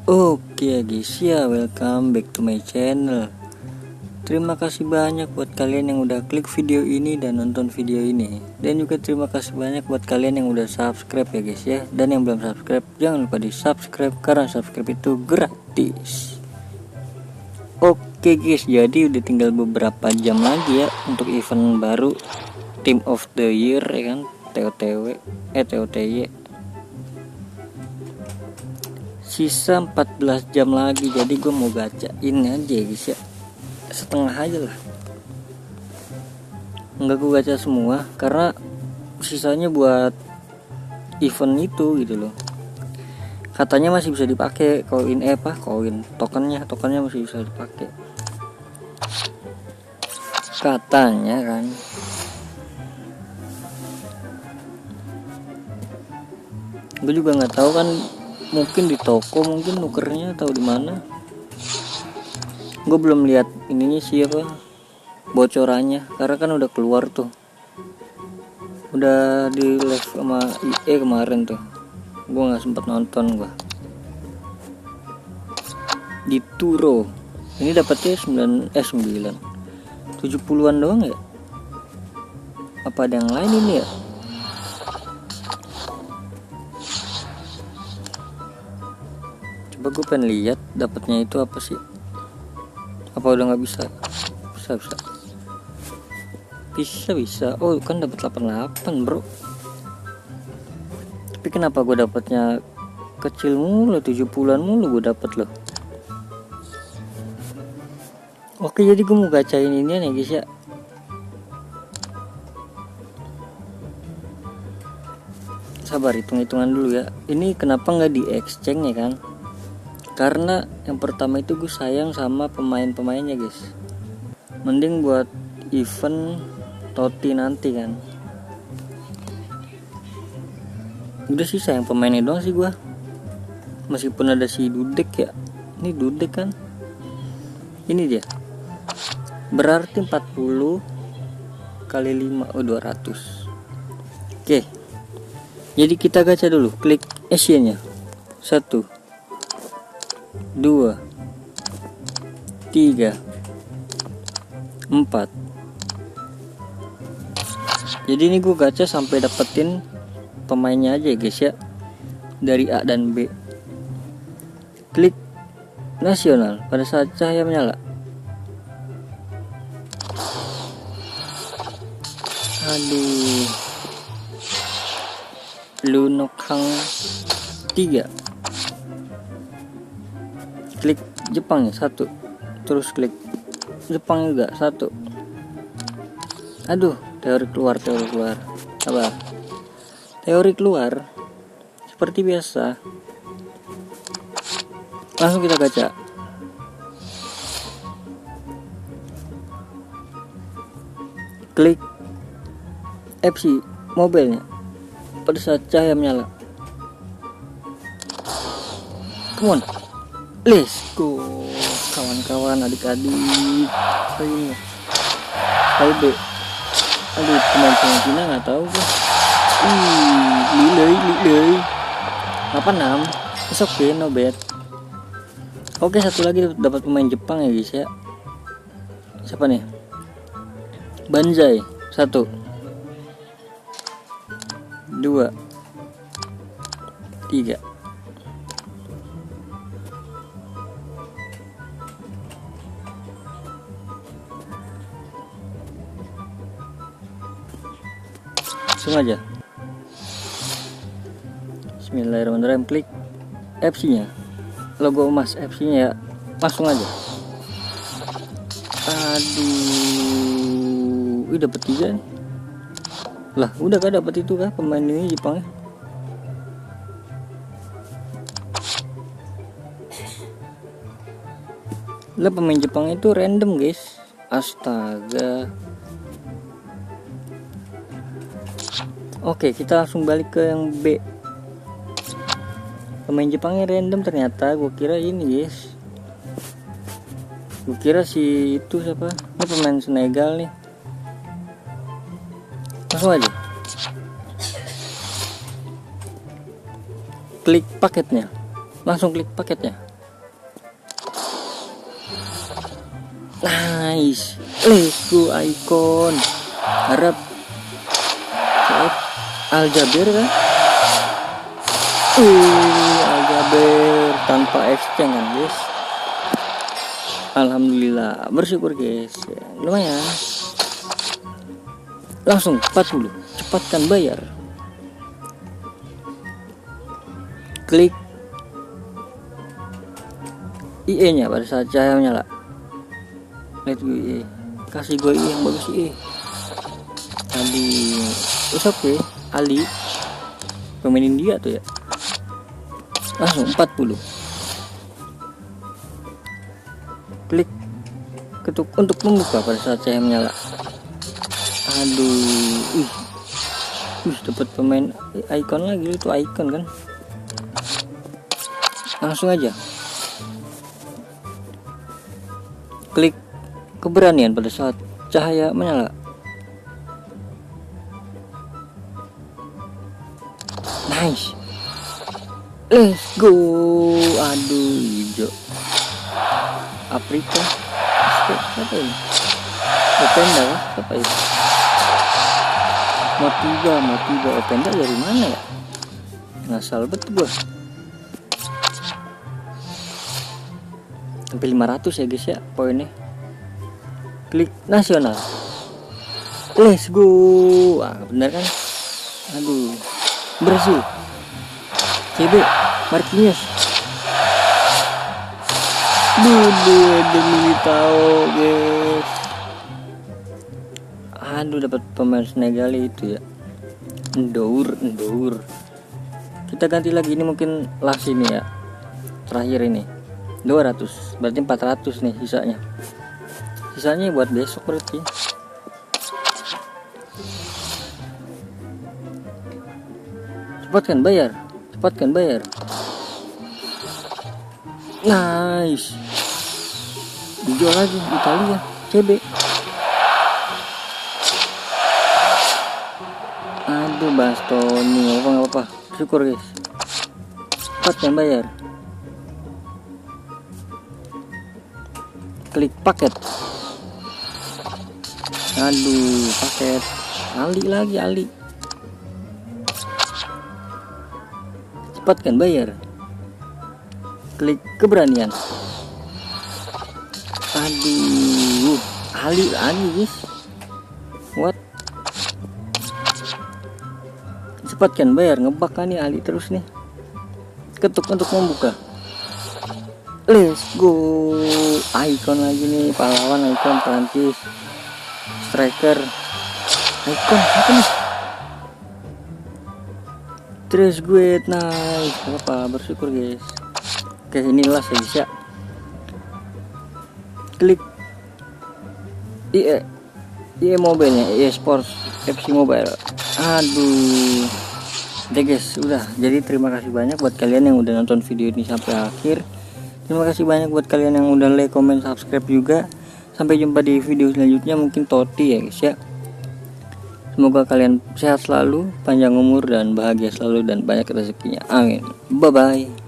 Oke guys ya, welcome back to my channel. Terima kasih banyak buat kalian yang udah klik video ini dan nonton video ini. Dan juga terima kasih banyak buat kalian yang udah subscribe ya guys ya. Dan yang belum subscribe, jangan lupa di subscribe karena subscribe itu gratis. Oke guys, jadi udah tinggal beberapa jam lagi ya untuk event baru Team of the Year ya kan, TOTY. Sisa 14 jam lagi, jadi gue mau gacain aja guys ya, setengah aja lah, nggak gue gacha semua karena sisanya buat event itu gitu loh. Katanya masih bisa dipakai koin tokennya masih bisa dipakai katanya kan. Gue juga nggak tahu kan, mungkin di toko, mungkin nukernya atau di mana. Gue belum lihat ininya siapa bocorannya karena kan udah keluar tuh, udah di live sama IE kemarin tuh. Gue nggak sempet nonton gue di Turo. Ini dapetnya 70-an doang ya, apa ada yang lain ini ya? Coba gue pengen lihat dapatnya itu apa sih, apa udah nggak bisa. Oh kan dapat 88 bro, tapi kenapa gue dapatnya kecil mulu, 70-an mulu gue dapet loh. Oke, jadi gue mau gacain ini nih guys ya. Sabar, hitung-hitungan dulu ya. Ini kenapa nggak di exchange ya kan? Karena yang pertama itu gue sayang sama pemain-pemainnya guys. Mending buat event TOTY nanti kan. Udah sih sayang pemainnya doang sih gue. Meskipun ada si Dudek ya. Ini Dudek kan. Ini dia. Berarti 40 kali 5 200. Oke. Jadi kita gacha dulu. Klik Asian-nya. 1 2 3 4. Jadi ini gue gacha sampai dapetin pemainnya aja guys ya, dari A dan B. Klik nasional pada saat cahaya menyala. Aduh, Lunokang 3. Klik Jepang ya 1, terus klik Jepang juga 1. Aduh, teori keluar. Sabar, teori keluar seperti biasa. Langsung kita gacha. Klik FC mobilenya pada saat cahaya menyala. Come on, let's go kawan-kawan, adik-adik. B. Aduh, pemain Cina nggak tahu gua. Lilei 86. It's okay, no bad. Oke, satu lagi dapat pemain Jepang ya guys ya. Siapa nih? Banzai 1 2 3. Langsung aja. Bismillahirrahmanirrahim. Klik FC-nya, logo emas FC-nya ya, langsung aja. Aduh, dapet 3 nih. Lah, udah kan dapet itu kan pemain ini Jepangnya. Lah, pemain Jepang itu random guys. Astaga. Oke, kita langsung balik ke yang B. Pemain Jepangnya random ternyata. Gue kira ini guys, gue kira si itu siapa, ini pemain Senegal nih. Langsung aja klik paketnya, langsung klik paketnya. Nice. Let's go Icon. Harap Aljaber kan? Aljaber tanpa exchange kan guys. Alhamdulillah, bersyukur guys. Ya, lumayan. Langsung 40. Cepatkan bayar. Klik IE nya pada saat cahaya menyala. Let's go IE. Kasih gue IE yang bagus IE. Aduh, oke. Ali pemain India tuh ya. Langsung 40. Klik ketuk untuk membuka pada saat saya menyala. Aduh, dapat pemain Icon lagi, itu Icon kan. Langsung aja klik keberanian pada saat cahaya menyala. Nice. Let's go. Aduh, hijau. Afrika. Siapa ini? Openda ya? Siapa itu? Motiba. Openda dari mana ya? Ngasal betul gua. Sampai 500 ya guys ya poinnya. Klik nasional. Let's go. Bener kan? Aduh. Brazil. CB Marquinhos. Demi tahu guys. Aduh, dapat pemain Senegal itu ya. Ndour. Kita ganti lagi, ini mungkin last ini ya. Terakhir ini. 200. Berarti 400 nih sisanya. Sisanya buat besok berarti. Cepatkan bayar. Nice. Dijual lagi Italia CB. Aduh, Bastoni nggak apa-apa. Syukur guys. Cepatkan bayar. Klik paket. Aduh, paket. Ali. Cepatkan bayar. Klik keberanian. Aduh, Ali guys. What? Cepatkan bayar, ngebak kan nih Ali terus nih. Ketuk untuk membuka. Let's go. Icon lagi nih, pahlawan Icon Prancis. Striker Icon apa nih? Terus gue nice. Apa bersyukur guys. Oke, inilah saya bisa. Klik IE mobile-nya, IE Sports FC Mobile. Aduh. Oke guys, udah. Jadi terima kasih banyak buat kalian yang udah nonton video ini sampai akhir. Terima kasih banyak buat kalian yang udah like, comment, subscribe juga. Sampai jumpa di video selanjutnya, mungkin Toti ya guys ya. Semoga kalian sehat selalu, panjang umur dan bahagia selalu dan banyak rezekinya. Amin. Bye bye.